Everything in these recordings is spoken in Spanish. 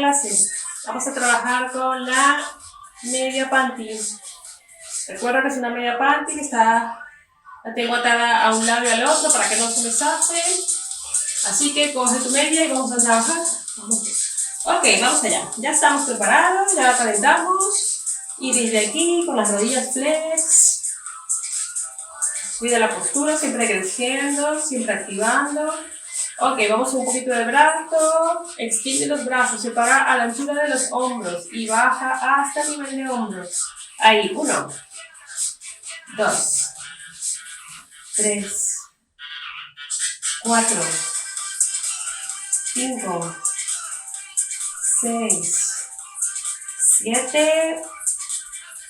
clase. Vamos a trabajar con la media panty. Recuerda que es una media panty que la tengo atada a un lado y al otro para que no se me zafe. Así que coge tu media y vamos a trabajar. Ok, vamos allá. Ya estamos preparados, ya la calentamos. Y desde aquí con las rodillas flex. Cuida la postura, siempre creciendo, siempre activando. Ok, vamos un poquito de brazo. Extiende los brazos, separa a la altura de los hombros y baja hasta el nivel de hombros. Ahí, 1, 2, 3, 4, 5, 6, 7,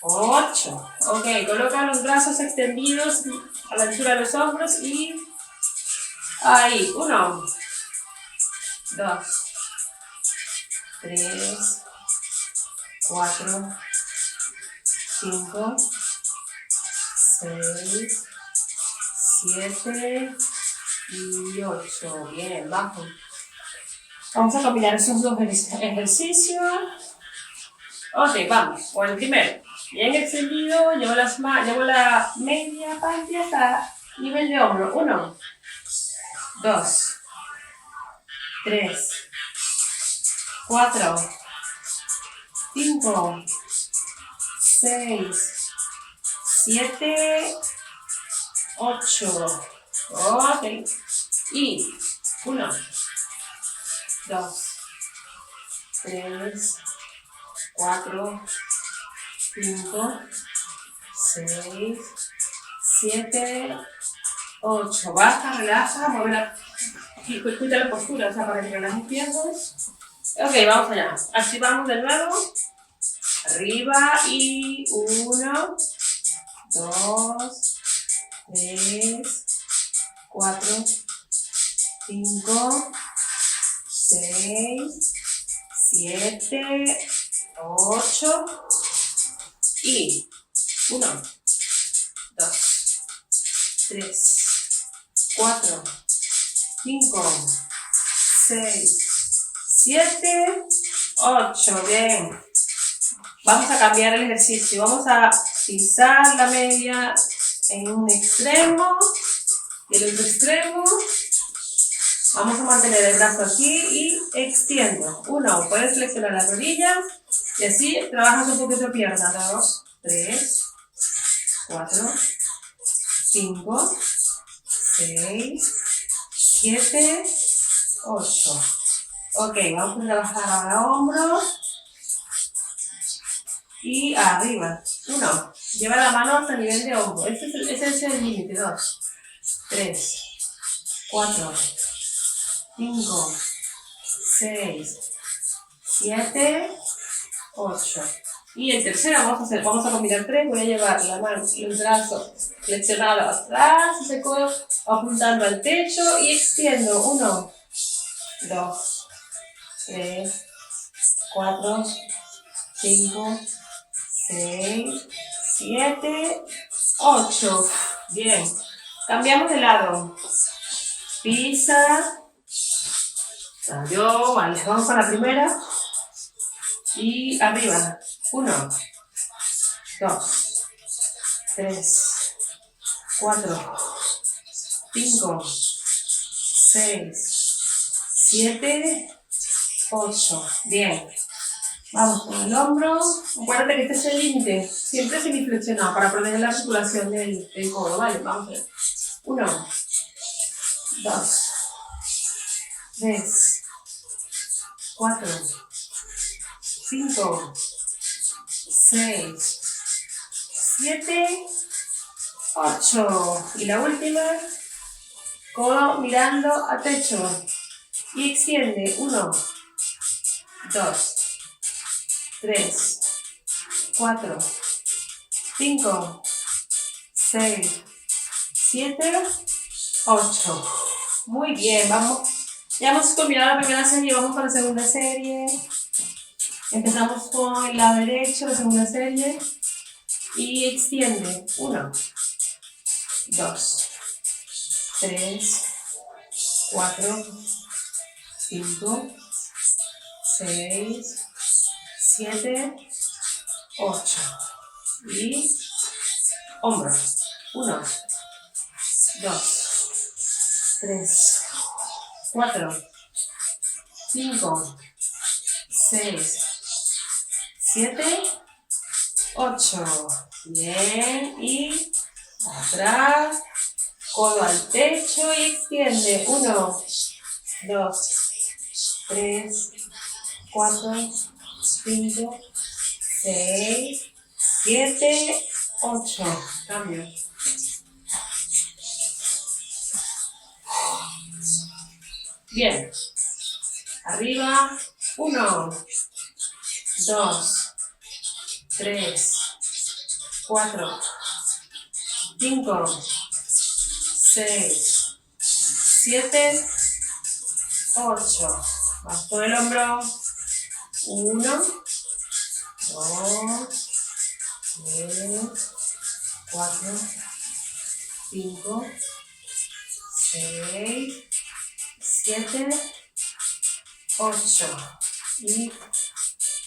8. Ok, coloca los brazos extendidos a la altura de los hombros y ahí, 1, 2, 3, 4, 5, 6, 7 y 8. Bien, bajo. Vamos a combinar esos dos ejercicios. Ok, vamos. Con el primero. Bien extendido, llevo la media panty hasta nivel de hombro. 1, 2, 3, 4, 5, 6, 7, 8. Ok. Y 1, 2, 3, 4, 5, 6, 7, 8. Baja, relaja, mueve y cuida la postura, o sea, para que relajes piernas. Ok, vamos allá. Activamos de nuevo. Arriba y 1, 2, 3, 4, 5, 6, 7, 8 y 1, 2, 3, 4, 5, 6, 7, 8. Bien. Vamos a cambiar el ejercicio. Vamos a pisar la media en un extremo y el otro extremo. Vamos a mantener el brazo aquí y extiendo. 1, puedes flexionar las rodillas y así trabajas un poquito pierna. 2, 3, 4, 5, 6, 7, 8. Ok, vamos a trabajar ahora hombros y arriba. 1, lleva la mano hasta el nivel de hombro. Ese es el límite. 2, 3, 4, 5, 6, 7, 8. Y el tercero vamos a combinar 3. Voy a llevar la mano y el brazo flexionado atrás, ese codo apuntando al techo y extiendo. 1, 2, 3, 4, 5, 6, 7, 8. Bien. Cambiamos de lado. Pisa. Yo, vale, vamos con la primera. Y arriba. 1, 2, 3, 4, 5, 6, 7, 8. Bien. Vamos con el hombro. Acuérdate que este es el límite. Siempre semiflexionado para proteger la articulación del codo. Vale, vamos a ver. 1, 2, 3, 4, 5, 6, 7, 8. Y la última, codo mirando a techo. Y extiende. 1, 2, 3, 4, 5, 6, 7, 8. Muy bien, vamos. Ya hemos combinado la primera serie, vamos con la segunda serie. Empezamos con el lado derecho, la segunda serie. Y extiende. 1, 2, 3, 4, 5, 6, 7, 8. Y hombro. 1, 2, 3, 4, 5, 6, 7, 8. Bien. Y atrás. Codo al techo y extiende. 1, 2, 3, 4, 5, 6, 7, 8. Cambio. Bien. Arriba. 1, 2, 3, 4, 5, 6, 7, 8. Bajo el hombro. 1, 2, 3, 4, 5, 6, 7, 8. Y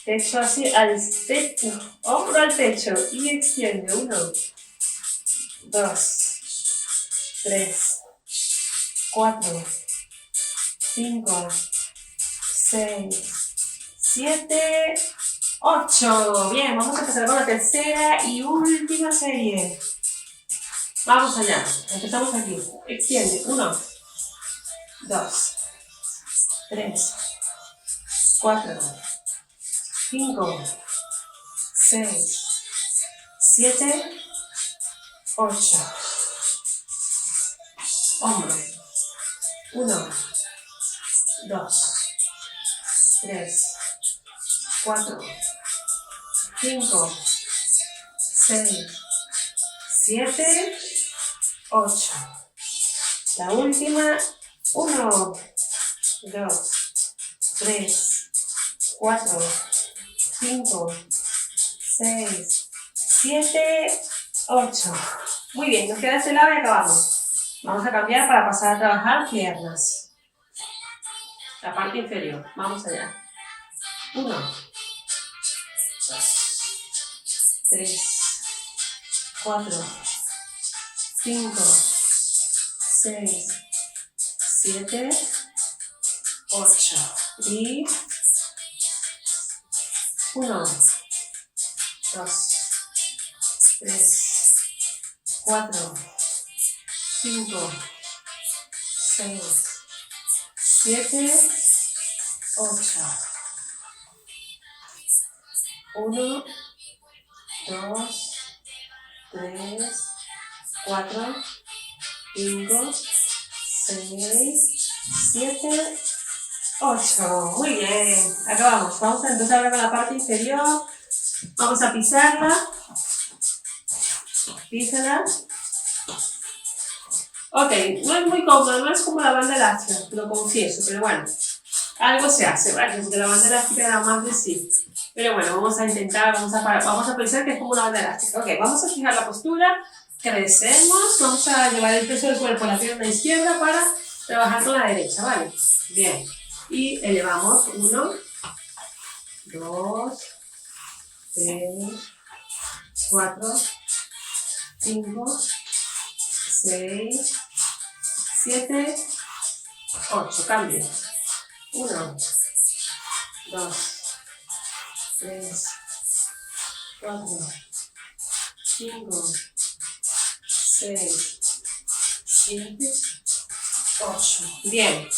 techo así al techo, hombro al techo y extiende. 1, 2, 3, 4, 5, 6, 7, 8. Bien, vamos a empezar con la tercera y última serie. Vamos allá. Empezamos aquí. Extiende. 1, 2, 3, 4, 5, 6, 7, 8. Hombro. 1, 2, 3, 4, 5, 6, 7, 8. La última. 1, 2, 3, 4, 5, 6, 7, 8. Muy bien, nos queda este lado y acabamos. Vamos a cambiar para pasar a trabajar piernas. La parte inferior. Vamos allá. 1, 2, 3, 4, 5, 6, 7, 8. Y 1, 2, 3, 4, 5, 6, 7, 8. 1, 2, 3, 4, 5, 6, 7, 8. Muy bien. Acabamos. Vamos a empezar ahora con la parte inferior. Vamos a pisarla. Písala. Ok, no es muy cómodo, no es como la banda elástica, lo confieso, pero bueno, algo se hace, ¿vale? Porque la banda elástica da más de sí. Pero bueno, vamos a intentar, vamos a pensar que es como una banda elástica. Ok, vamos a fijar la postura, crecemos, vamos a llevar el peso del cuerpo a la pierna izquierda para trabajar con la derecha, ¿vale? Bien, y elevamos 1, 2, 3, 4, 5, 6, 7, 8. Cambio. 1, 2, 3, 4, 5, 6, 7, 8. Bien.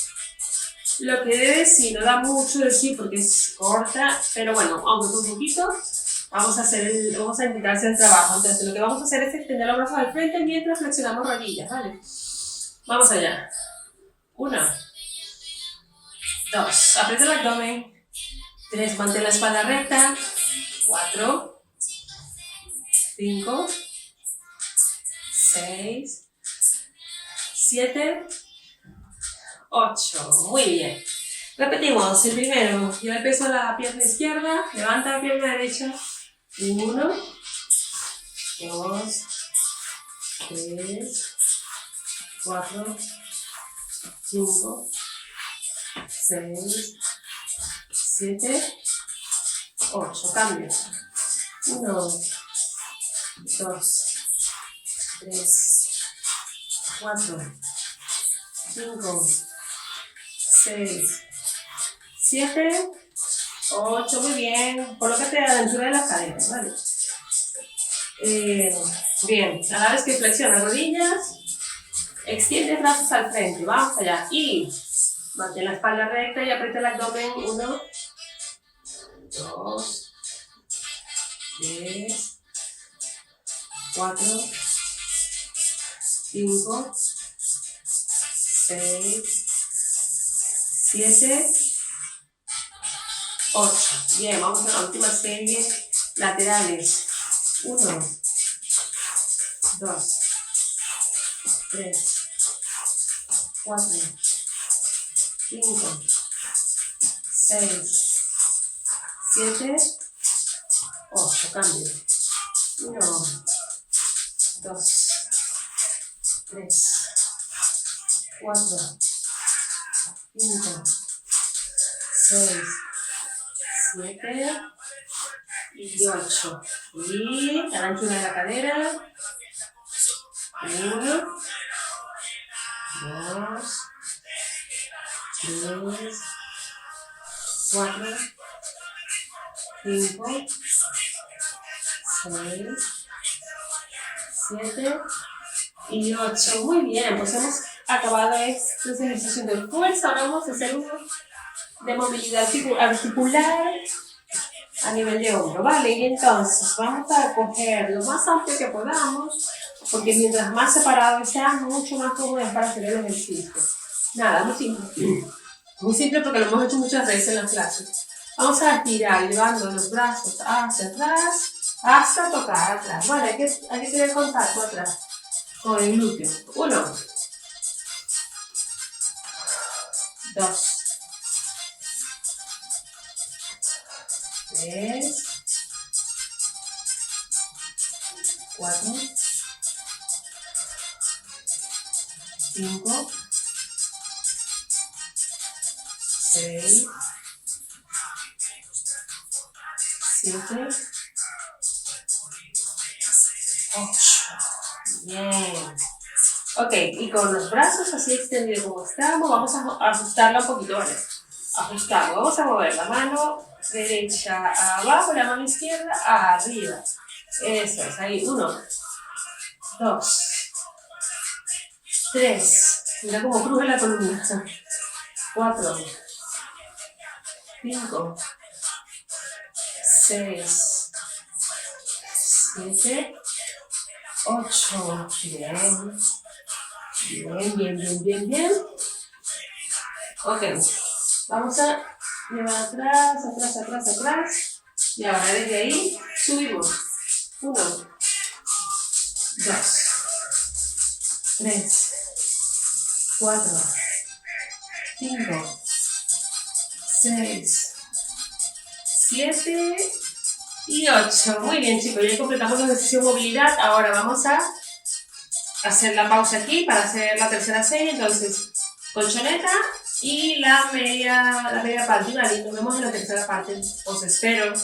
Lo que debe sí, no da mucho de sí porque es corta, pero bueno, aunque un poquito, vamos a intentar hacer el trabajo. Entonces, lo que vamos a hacer es extender los brazos al frente mientras flexionamos rodillas, ¿vale? Vamos allá. 1, 2, aprieta el abdomen. 3, mantén la espalda recta. 4, 5, 6, 7, 8. Muy bien. Repetimos. El primero, lleva el peso a la pierna izquierda. Levanta la pierna derecha. 1, 2, 3, 4, 5, 6, 7, 8. Cambio. 1, 2, 3, 4, 5, 6, 7, 8. Muy bien. Colócate a la altura de las caderas, ¿vale? Bien. A la vez que flexionas rodillas, extiende brazos al frente. Vamos allá. Y mantén la espalda recta y aprieta el abdomen. 1, 2, 3, 4, 5, 6, 7, 8. Bien, vamos a la última serie. Laterales. 1, 2, 3, 4, 5, 6, 7, 8. Cambio. 1, 2, 3, 4, 5, 6, 7 y 8. Y a la anchura de la cadera. 1, 2, 3, 4, 5, 6, 7 y 8. Muy bien, pues hemos acabado estos ejercicios de fuerza. Ahora vamos a hacer uno de movilidad articular a nivel de hombro, ¿vale? Y entonces vamos a coger lo más amplio que podamos, porque mientras más separado sea, mucho más cómodo es para hacer el ejercicio. Nada, muy simple. Muy simple porque lo hemos hecho muchas veces en las clases. Vamos a estirar llevando los brazos hacia atrás hasta tocar atrás. Vale, hay que tener contacto atrás con el glúteo. 1, 2, 3, 4, 5, 6, 7, 8. Bien. Ok, y con los brazos así extendidos como estamos, vamos a ajustarla un poquito, ¿vale? Ajustamos. Vamos a mover la mano derecha abajo, la mano izquierda arriba. Eso es, ahí. 1, 2, 3. Mira cómo cruje la columna. 4, 5, 6, 7, 8. Bien. Bien, bien, bien, bien, bien. Ok. Vamos a llevar atrás, atrás, atrás, atrás. Y ahora desde ahí subimos. 1, 2, 3, 4, 5, 6, 7 y 8. Muy bien, chicos, ya completamos la ejercicio de movilidad. Ahora vamos a hacer la pausa aquí para hacer la tercera serie. Entonces, colchoneta y la media parte. Vale, nos vemos en la tercera parte. Os espero.